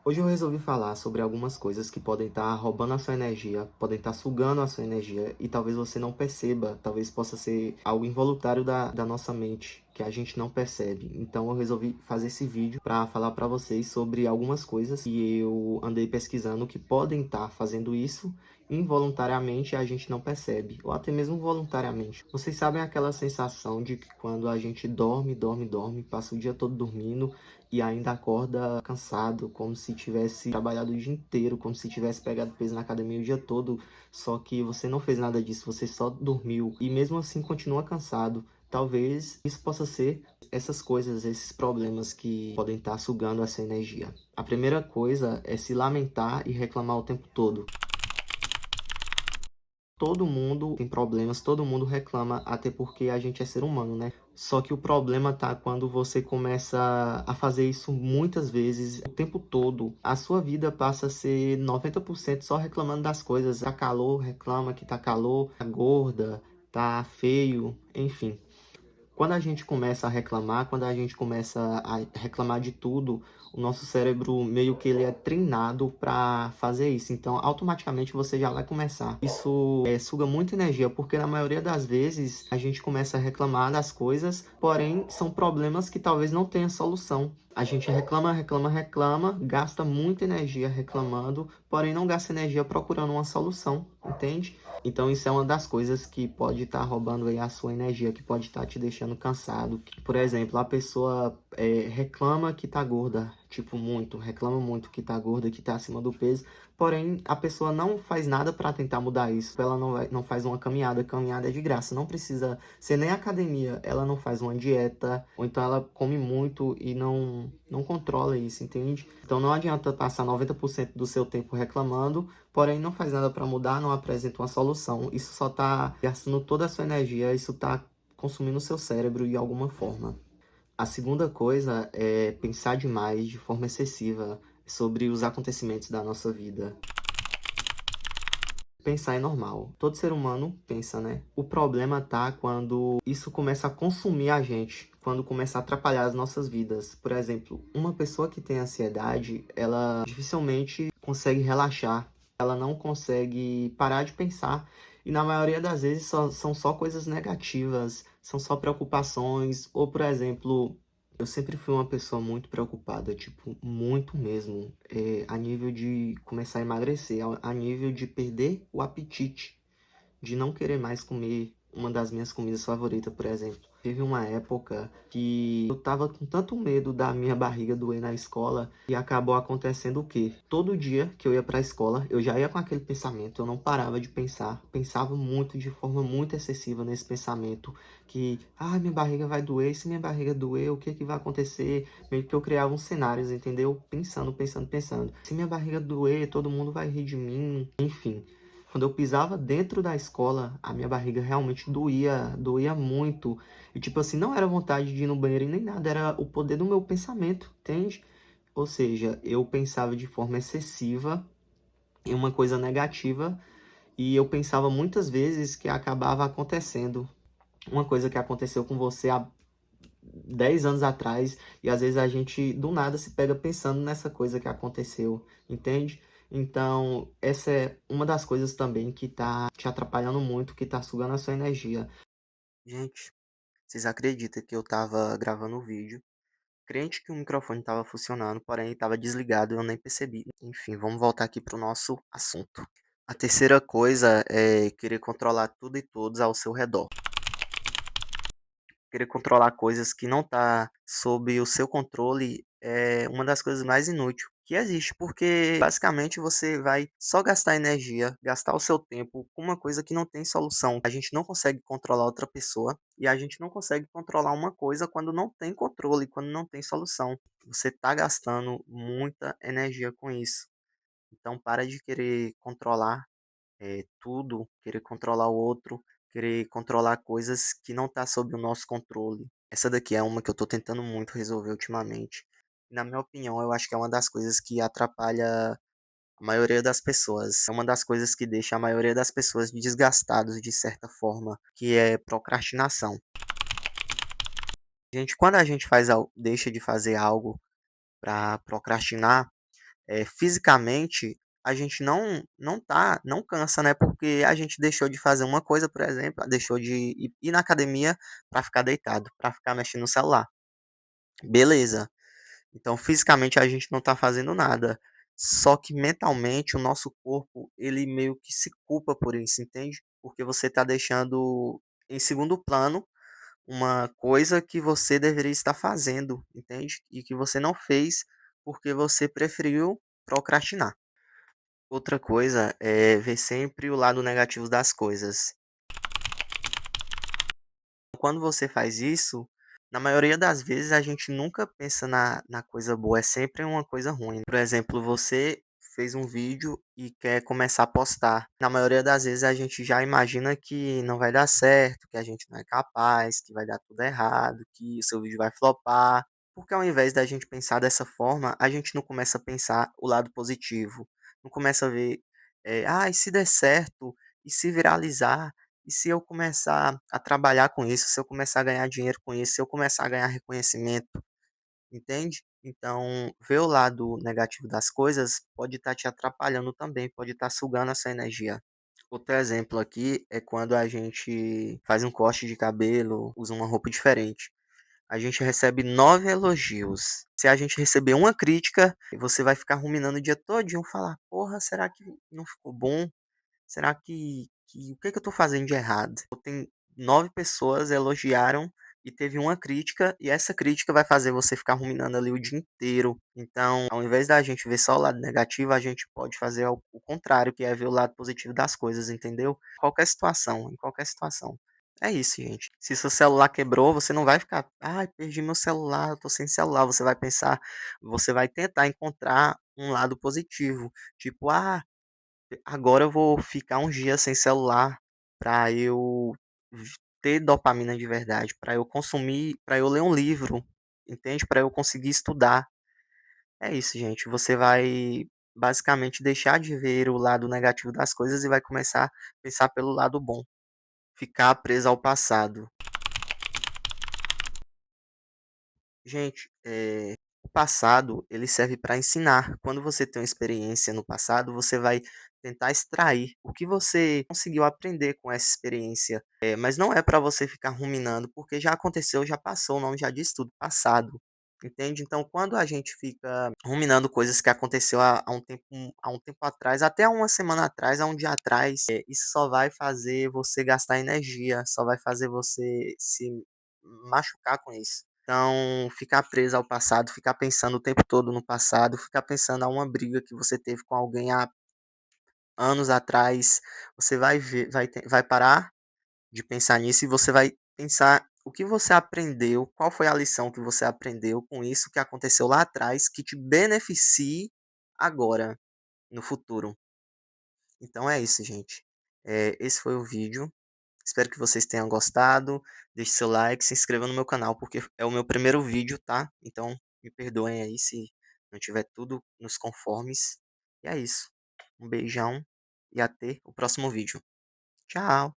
Hoje eu resolvi falar sobre algumas coisas que podem estar roubando a sua energia, podem estar sugando a sua energia e talvez você não perceba, talvez possa ser algo involuntário da nossa mente que a gente não percebe. Então eu resolvi fazer esse vídeo para falar para vocês sobre algumas coisas que eu andei pesquisando que podem estar fazendo isso involuntariamente e a gente não percebe, ou até mesmo voluntariamente. Vocês sabem aquela sensação de que quando a gente dorme, passa o dia todo dormindo e ainda acorda cansado, como se tivesse trabalhado o dia inteiro, como se tivesse pegado peso na academia o dia todo, só que você não fez nada disso, você só dormiu e mesmo assim continua cansado. Talvez isso possa ser essas coisas, esses problemas que podem estar sugando essa energia. A primeira coisa é se lamentar e reclamar o tempo todo. Todo mundo tem problemas, todo mundo reclama, até porque a gente é ser humano, né? Só que o problema tá quando você começa a fazer isso muitas vezes, o tempo todo. A sua vida passa a ser 90% só reclamando das coisas. Tá calor, reclama que tá calor, tá gorda, tá feio, enfim. Quando a gente começa a reclamar, quando a gente começa a reclamar de tudo, o nosso cérebro meio que ele é treinado para fazer isso. Então, automaticamente você já vai começar. Isso suga muita energia, porque na maioria das vezes a gente começa a reclamar das coisas, porém são problemas que talvez não tenha solução. A gente reclama, gasta muita energia reclamando, porém não gasta energia procurando uma solução, entende? Então isso é uma das coisas que pode estar roubando aí a sua energia, que pode estar te deixando cansado. Por exemplo, a pessoa reclama que tá gorda, tipo muito, reclama muito que tá gorda, que tá acima do peso, porém a pessoa não faz nada para tentar mudar isso. Ela não faz uma caminhada, caminhada é de graça, não precisa ser nem academia, ela não faz uma dieta, ou então ela come muito e não controla isso, entende? Então não adianta passar 90% do seu tempo reclamando, porém não faz nada para mudar, não apresenta uma solução. Isso só está gastando toda a sua energia, isso está consumindo o seu cérebro de alguma forma. A segunda coisa é pensar demais, de forma excessiva, sobre os acontecimentos da nossa vida. Pensar é normal. Todo ser humano pensa, né? O problema tá quando isso começa a consumir a gente, quando começa a atrapalhar as nossas vidas. Por exemplo, uma pessoa que tem ansiedade, ela dificilmente consegue relaxar, ela não consegue parar de pensar. E na maioria das vezes são só coisas negativas, são só preocupações. Ou, por exemplo, eu sempre fui uma pessoa muito preocupada, tipo, muito mesmo, a nível de começar a emagrecer, a nível de perder o apetite, de não querer mais comer uma das minhas comidas favoritas, por exemplo. Teve uma época que eu tava com tanto medo da minha barriga doer na escola e acabou acontecendo o quê? Todo dia que eu ia pra escola, eu já ia com aquele pensamento, eu não parava de pensar, pensava muito, de forma muito excessiva nesse pensamento, que, minha barriga vai doer, e se minha barriga doer, o que que vai acontecer? Meio que eu criava uns cenários, entendeu? Pensando. Se minha barriga doer, todo mundo vai rir de mim, enfim. Quando eu pisava dentro da escola, a minha barriga realmente doía muito. E tipo assim, não era vontade de ir no banheiro e nem nada, era o poder do meu pensamento, entende? Ou seja, eu pensava de forma excessiva em uma coisa negativa e eu pensava muitas vezes que acabava acontecendo. Uma coisa que aconteceu com você há 10 anos atrás, e às vezes a gente do nada se pega pensando nessa coisa que aconteceu, entende? Então, essa é uma das coisas também que tá te atrapalhando muito, que tá sugando a sua energia. Gente, vocês acreditam que eu tava gravando o vídeo, crente que o microfone tava funcionando, porém tava desligado, eu nem percebi. Enfim, vamos voltar aqui pro nosso assunto. A terceira coisa é querer controlar tudo e todos ao seu redor. Querer controlar coisas que não tá sob o seu controle é uma das coisas mais inúteis que existe, porque basicamente você vai só gastar energia, gastar o seu tempo com uma coisa que não tem solução. A gente não consegue controlar outra pessoa e a gente não consegue controlar uma coisa quando não tem controle, quando não tem solução. Você tá gastando muita energia com isso. Então para de querer controlar tudo, querer controlar o outro, querer controlar coisas que não tá sob o nosso controle. Essa daqui é uma que eu tô tentando muito resolver ultimamente. Na minha opinião, eu acho que é uma das coisas que atrapalha a maioria das pessoas. É uma das coisas que deixa a maioria das pessoas desgastados de certa forma, que é procrastinação. Gente, quando a gente deixa de fazer algo para procrastinar, fisicamente, a gente não cansa, né, porque a gente deixou de fazer uma coisa, por exemplo, deixou de ir na academia para ficar deitado, para ficar mexendo no celular. Beleza. Então, fisicamente a gente não está fazendo nada. Só que mentalmente o nosso corpo, ele meio que se culpa por isso, entende? Porque você está deixando em segundo plano uma coisa que você deveria estar fazendo, entende? E que você não fez porque você preferiu procrastinar. Outra coisa é ver sempre o lado negativo das coisas. Quando você faz isso, na maioria das vezes a gente nunca pensa na coisa boa, é sempre uma coisa ruim. Por exemplo, você fez um vídeo e quer começar a postar. Na maioria das vezes a gente já imagina que não vai dar certo, que a gente não é capaz, que vai dar tudo errado, que o seu vídeo vai flopar. Porque ao invés da gente pensar dessa forma, a gente não começa a pensar o lado positivo. Não começa a ver, e se der certo, e se viralizar, e se eu começar a trabalhar com isso, se eu começar a ganhar dinheiro com isso, se eu começar a ganhar reconhecimento, entende? Então, ver o lado negativo das coisas pode estar te atrapalhando também, pode estar sugando essa energia. Outro exemplo aqui é quando a gente faz um corte de cabelo, usa uma roupa diferente. A gente recebe 9 elogios. Se a gente receber uma crítica, você vai ficar ruminando o dia todinho, falar, porra, será que não ficou bom? Será que o que que eu tô fazendo de errado? Tem 9 pessoas elogiaram e teve uma crítica, e essa crítica vai fazer você ficar ruminando ali o dia inteiro. Então, ao invés da gente ver só o lado negativo, a gente pode fazer o contrário, que é ver o lado positivo das coisas, entendeu? Qualquer situação, em qualquer situação. É isso, gente. Se seu celular quebrou, você não vai ficar, ai, perdi meu celular, eu tô sem celular. Você vai pensar, você vai tentar encontrar um lado positivo. Tipo, agora eu vou ficar uns dias sem celular para eu ter dopamina de verdade, para eu consumir, para eu ler um livro, entende? Para eu conseguir estudar. É isso, gente. Você vai basicamente deixar de ver o lado negativo das coisas e vai começar a pensar pelo lado bom. Ficar preso ao passado. Gente, o passado ele serve para ensinar. Quando você tem uma experiência no passado, você vai tentar extrair o que você conseguiu aprender com essa experiência. Mas não é para você ficar ruminando, porque já aconteceu, já passou, o nome já diz tudo, passado. Entende? Então, quando a gente fica ruminando coisas que aconteceu há um tempo atrás, até uma semana atrás, há um dia atrás, isso só vai fazer você gastar energia, só vai fazer você se machucar com isso. Então, ficar preso ao passado, ficar pensando o tempo todo no passado, ficar pensando a uma briga que você teve com alguém há anos atrás, você vai ver, vai parar de pensar nisso e você vai pensar o que você aprendeu, qual foi a lição que você aprendeu com isso que aconteceu lá atrás, que te beneficie agora, no futuro. Então é isso, gente. Esse foi o vídeo. Espero que vocês tenham gostado. Deixe seu like, se inscreva no meu canal, porque é o meu primeiro vídeo, tá? Então, me perdoem aí se não tiver tudo nos conformes. E é isso. Um beijão e até o próximo vídeo. Tchau!